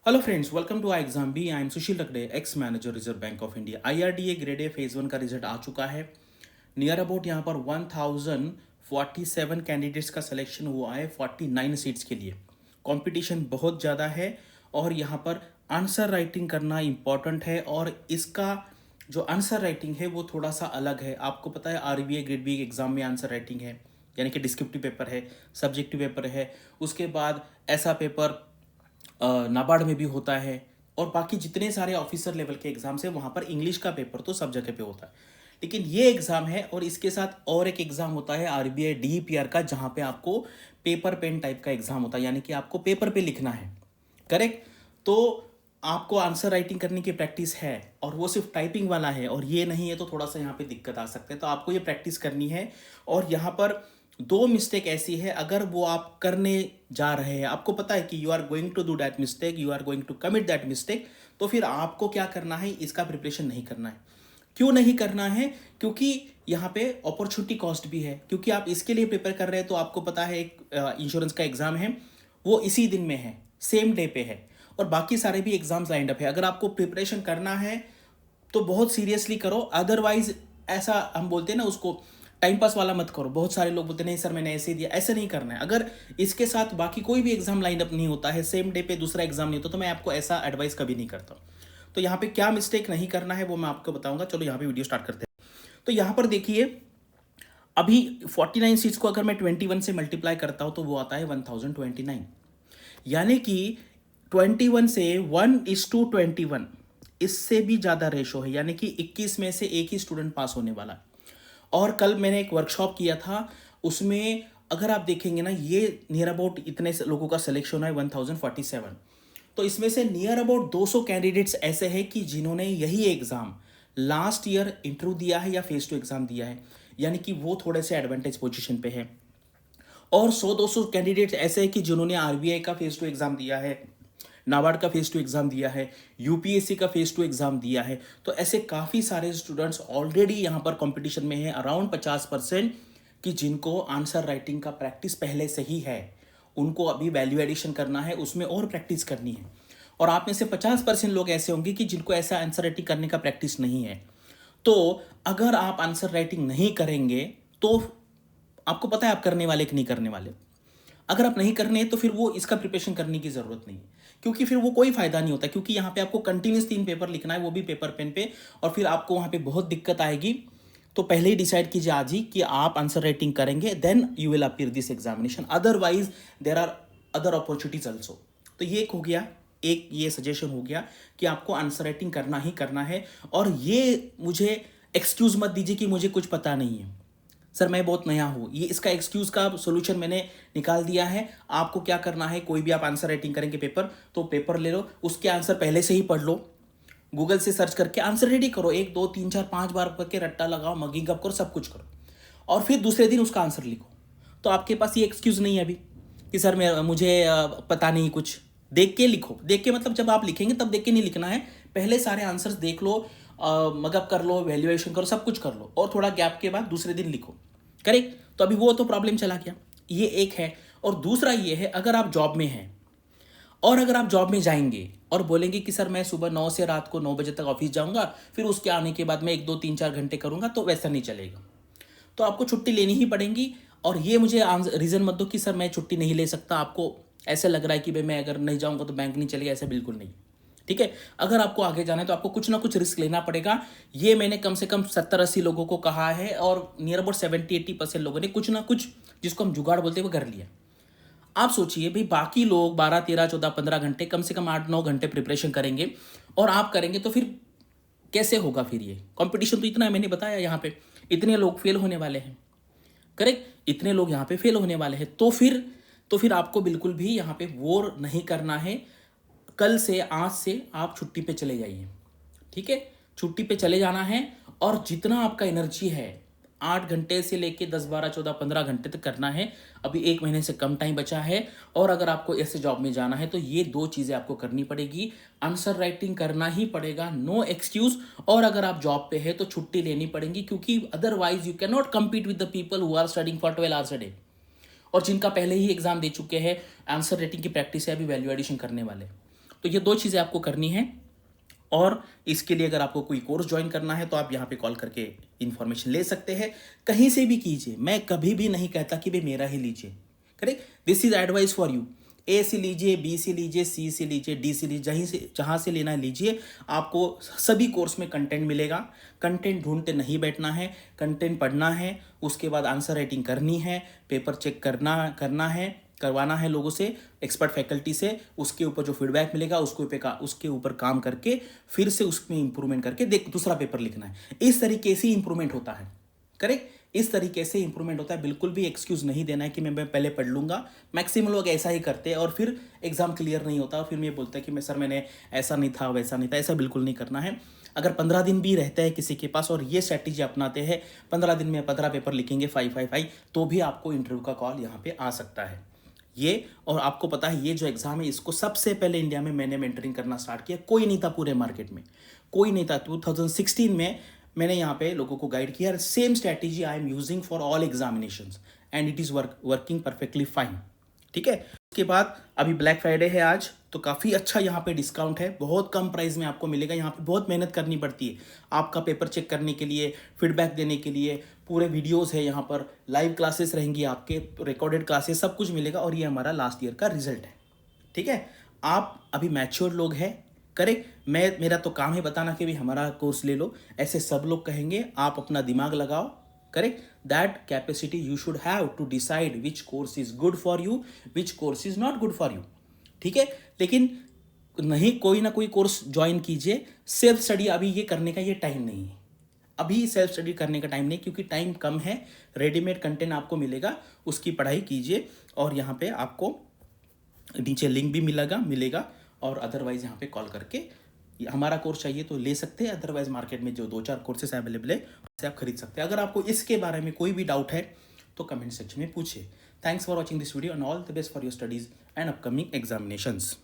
Hello friends, welcome to I exam B. I am Sushil Rakade, ex manager Reserve Bank of India. IRDA grade A phase 1 का result आ चुका है। Near about यहाँ पर 1047 candidates का selection हुआ है 49 सीट्स के लिए। कंपटीशन बहुत ज़्यादा है और यहाँ पर आंसर राइटिंग करना इम्पॉर्टेंट है। और इसका जो आंसर राइटिंग है वो थोड़ा सा अलग है। आपको पता है आरबीआई ग्रेड बी एग्जाम में आंसर राइटिंग है, यानी कि डिस्क्रिप्टिव पेपर है, सब्जेक्टिव पेपर है, उसके बाद ऐसा पेपर नाबार्ड में भी होता है, और बाकी जितने सारे ऑफिसर लेवल के एग्जाम्स हैं वहाँ पर इंग्लिश का पेपर तो सब जगह पे होता है। लेकिन ये एग्ज़ाम है और इसके साथ और एक एग्ज़ाम होता है आरबीआई डीईपीआर का, जहाँ पे आपको पेपर पेन टाइप का एग्ज़ाम होता है, यानी कि आपको पेपर पे लिखना है। करेक्ट। तो आपको आंसर राइटिंग करने की प्रैक्टिस है और वो सिर्फ टाइपिंग वाला है, और ये नहीं है तो थोड़ा सा यहाँ पे दिक्कत आ सकता है। तो आपको ये प्रैक्टिस करनी है। और यहाँ पर दो मिस्टेक ऐसी है, अगर वो आप करने जा रहे हैं, आपको पता है कि you are going to do that mistake, you are going to commit that mistake, तो फिर आपको क्या करना है, इसका प्रिपरेशन नहीं करना है। क्यों नहीं करना है? क्योंकि यहाँ पे अपॉर्चुनिटी कॉस्ट भी है। क्योंकि आप इसके लिए प्रिपेयर कर रहे हैं तो आपको पता है एक इंश्योरेंस का एग्जाम है, वो इसी दिन में है, सेम डे पे है, और बाकी सारे भी एग्जाम्स लाइंड अप है। अगर आपको प्रिपरेशन करना है तो बहुत सीरियसली करो, अदरवाइज ऐसा हम बोलते हैं ना उसको, टाइम पास वाला मत करो। बहुत सारे लोग बोलते हैं नहीं सर मैंने ऐसे ही दिया, ऐसे नहीं करना है। अगर इसके साथ बाकी कोई भी एग्जाम लाइन अप नहीं होता है, सेम डे पे दूसरा एग्जाम नहीं होता, तो मैं आपको ऐसा एडवाइस कभी नहीं करता। तो यहाँ पे क्या मिस्टेक नहीं करना है वो मैं आपको बताऊंगा। चलो यहाँ पे वीडियो स्टार्ट करते हैं। तो यहाँ पर देखिए, अभी 49 सीट्स को अगर मैं 21 से मल्टीप्लाई करता हूँ तो वो आता है 1029, यानी कि 21 से 1:21, इससे भी ज़्यादा रेशो है, यानी कि 21 में से एक ही स्टूडेंट पास होने वाला है। और कल मैंने एक वर्कशॉप किया था, उसमें अगर आप देखेंगे ना, ये नियर अबाउट इतने लोगों का सिलेक्शन है 1047। तो इसमें से नियर अबाउट 200 कैंडिडेट्स ऐसे हैं कि जिन्होंने यही एग्ज़ाम लास्ट ईयर इंटरव्यू दिया है या फेस टू एग्ज़ाम दिया है, यानी कि वो थोड़े से एडवांटेज पोजीशन पे है। और 100-200 कैंडिडेट्स ऐसे हैं कि जिन्होंने आरबीआई का फेस टू एग्ज़ाम दिया है, नाबार्ड का फेस टू एग्ज़ाम दिया है, यूपीएससी का फेस टू एग्ज़ाम दिया है। तो ऐसे काफ़ी सारे स्टूडेंट्स ऑलरेडी यहाँ पर कंपटीशन में हैं, अराउंड 50%, कि जिनको आंसर राइटिंग का प्रैक्टिस पहले से ही है। उनको अभी वैल्यू एडिशन करना है, उसमें और प्रैक्टिस करनी है। और आप में से 50% लोग ऐसे होंगे कि जिनको ऐसा आंसर राइटिंग करने का प्रैक्टिस नहीं है। तो अगर आप आंसर राइटिंग नहीं करेंगे तो आपको पता है आप करने वाले कि नहीं करने वाले। अगर आप नहीं करने तो फिर वो इसका प्रिपरेशन करने की ज़रूरत नहीं है, क्योंकि फिर वो कोई फ़ायदा नहीं होता। क्योंकि यहाँ पे आपको कंटिन्यूस 3 पेपर लिखना है, वो भी पेपर पेन पे, और फिर आपको वहाँ पे बहुत दिक्कत आएगी। तो पहले ही डिसाइड कीजिए आज ही कि आप आंसर राइटिंग करेंगे, then you will appear this examination. Otherwise there are other opportunities also. तो ये एक हो गया, एक ये सजेशन हो गया कि आपको आंसर राइटिंग करना ही करना है। और ये मुझे एक्सक्यूज़ मत दीजिए कि मुझे कुछ पता नहीं है, सर मैं बहुत नया हूँ। ये इसका एक्सक्यूज़ का सोल्यूशन मैंने निकाल दिया है। आपको क्या करना है, कोई भी आप आंसर राइटिंग करेंगे पेपर, तो पेपर ले लो, उसके आंसर पहले से ही पढ़ लो, गूगल से सर्च करके आंसर रेडी करो, 1 2 3 4 5 बार करके रट्टा लगाओ, मगिंग अप करो, सब कुछ करो, और फिर दूसरे दिन उसका आंसर लिखो। तो आपके पास ये एक्सक्यूज़ नहीं है अभी कि सर मुझे पता नहीं कुछ। देख के लिखो। देख के मतलब जब आप लिखेंगे तब देख के नहीं लिखना है, पहले सारे आंसर्स देख लो, मगअप कर लो, वैल्यूएशन करो, सब कुछ कर लो, और थोड़ा गैप के बाद दूसरे दिन लिखो। करेक्ट। तो अभी वो तो प्रॉब्लम चला गया, ये एक है। और दूसरा ये है, अगर आप जॉब में हैं और अगर आप जॉब में जाएंगे और बोलेंगे कि सर मैं सुबह 9 से रात को 9 बजे तक ऑफिस जाऊंगा, फिर उसके आने के बाद मैं 1 2 3 4 घंटे करूंगा, तो वैसा नहीं चलेगा। तो आपको छुट्टी लेनी ही पड़ेगी। और ये मुझे रीज़न मत दो कि सर मैं छुट्टी नहीं ले सकता, आपको ऐसे लग रहा है कि भाई मैं अगर नहीं जाऊंगा तो बैंक नहीं चलेगा, ऐसा बिल्कुल नहीं। ठीक है। अगर आपको आगे जाना है तो आपको कुछ ना कुछ रिस्क लेना पड़ेगा। ये मैंने कम से कम 70-80 लोगों को कहा है, और नियर अबाउट 70-80% लोगों ने कुछ ना कुछ, जिसको हम जुगाड़ बोलते हैं, वो कर लिया। आप सोचिए भाई, बाकी लोग 12 13 14 15 घंटे, कम से कम 8-9 घंटे प्रिपरेशन करेंगे, और आप करेंगे तो फिर कैसे होगा? फिर ये कंपटीशन तो इतना है, मैंने बताया यहाँ पे इतने लोग फेल होने वाले हैं। करेक्ट। इतने लोग यहाँ पे फेल होने वाले हैं, तो फिर आपको बिल्कुल भी यहाँ पे वो नहीं करना है। कल से, आज से आप छुट्टी पे चले जाइए। ठीक है। छुट्टी पे चले जाना है, और जितना आपका एनर्जी है 8 घंटे से लेके 10 12 14 15 घंटे तक करना है। अभी 1 महीने से कम टाइम बचा है, और अगर आपको ऐसे जॉब में जाना है तो ये 2 चीज़ें आपको करनी पड़ेगी। आंसर राइटिंग करना ही पड़ेगा, नो एक्सक्यूज़। और अगर आप जॉब पे है तो छुट्टी लेनी पड़ेगी, क्योंकि otherwise you can not compete with the people who are studying for 12 hours a day, और जिनका पहले ही एग्जाम दे चुके हैं, आंसर राइटिंग की प्रैक्टिस है, अभी वैल्यू एडिशन करने वाले। तो ये 2 चीज़ें आपको करनी है। और इसके लिए अगर आपको कोई कोर्स ज्वाइन करना है तो आप यहाँ पे कॉल करके इन्फॉर्मेशन ले सकते हैं। कहीं से भी कीजिए, मैं कभी भी नहीं कहता कि भाई मेरा ही लीजिए, correct. This is advice for you. A से लीजिए, बी से लीजिए, सी से लीजिए, डी से लीजिए, जहाँ से लेना है लीजिए। आपको सभी कोर्स में कंटेंट मिलेगा। कंटेंट ढूंढते नहीं बैठना है, कंटेंट पढ़ना है, उसके बाद आंसर राइटिंग करनी है, पेपर चेक करवाना है लोगों से, एक्सपर्ट फैकल्टी से। उसके ऊपर जो फीडबैक मिलेगा उसके ऊपर काम करके फिर से उसमें इंप्रूवमेंट करके दूसरा पेपर लिखना है। इस तरीके से इंप्रूवमेंट होता है, करेक्ट। इस तरीके से इंप्रूवमेंट होता है। बिल्कुल भी एक्सक्यूज नहीं देना है कि मैं पहले पढ़ लूंगा। मैक्सिमम लोग ऐसा ही करते हैं और फिर एग्जाम क्लियर नहीं होता और फिर मैं बोलता है कि सर मैंने ऐसा नहीं था, वैसा नहीं था। ऐसा बिल्कुल नहीं करना है। अगर 15 दिन भी रहता है किसी के पास और ये स्ट्रैटेजी अपनाते हैं, 15 दिन में 15 पेपर लिखेंगे 555, तो भी आपको इंटरव्यू का कॉल यहाँ पे आ सकता है। ये, और आपको पता है ये जो एग्जाम है इसको सबसे पहले इंडिया में मैंने मेंटरिंग करना स्टार्ट किया। कोई नहीं था पूरे मार्केट में, कोई नहीं था। 2016 में मैंने यहाँ पे लोगों को गाइड किया। Same strategy I am using for all examinations and it is working perfectly fine, ठीक है। उसके बाद अभी ब्लैक फ्राइडे है आज, तो काफ़ी अच्छा यहाँ पे डिस्काउंट है, बहुत कम प्राइस में आपको मिलेगा। यहाँ पे बहुत मेहनत करनी पड़ती है आपका पेपर चेक करने के लिए, फीडबैक देने के लिए। पूरे वीडियोस है यहाँ पर, लाइव क्लासेस रहेंगी आपके, रिकॉर्डेड क्लासेस, सब कुछ मिलेगा। और ये हमारा लास्ट ईयर का रिजल्ट है, ठीक है। आप अभी मैच्योर लोग हैं, करेक्ट। मेरा तो काम है बताना कि भाई हमारा कोर्स ले लो, ऐसे सब लोग कहेंगे। आप अपना दिमाग लगाओ, correct. That capacity you should have to decide which course is good for you, which course is not good for you, ठीक है। लेकिन नहीं, कोई ना कोई कोर्स ज्वाइन कीजिए। सेल्फ स्टडी अभी ये करने का ये टाइम नहीं है। अभी सेल्फ स्टडी करने का टाइम नहीं, क्योंकि टाइम कम है। रेडीमेड कंटेंट आपको मिलेगा, उसकी पढ़ाई कीजिए। और यहाँ पे आपको नीचे लिंक भी मिलेगा। और अदरवाइज यहाँ पे कॉल करके हमारा कोर्स चाहिए तो ले सकते हैं। अदरवाइज मार्केट में जो 2-4 कोर्सेस अवेलेबल है उससे आप खरीद सकते हैं। अगर आपको इसके बारे में कोई भी डाउट है तो कमेंट सेक्शन में पूछिए। Thanks for watching this video and all the best for your studies and upcoming examinations.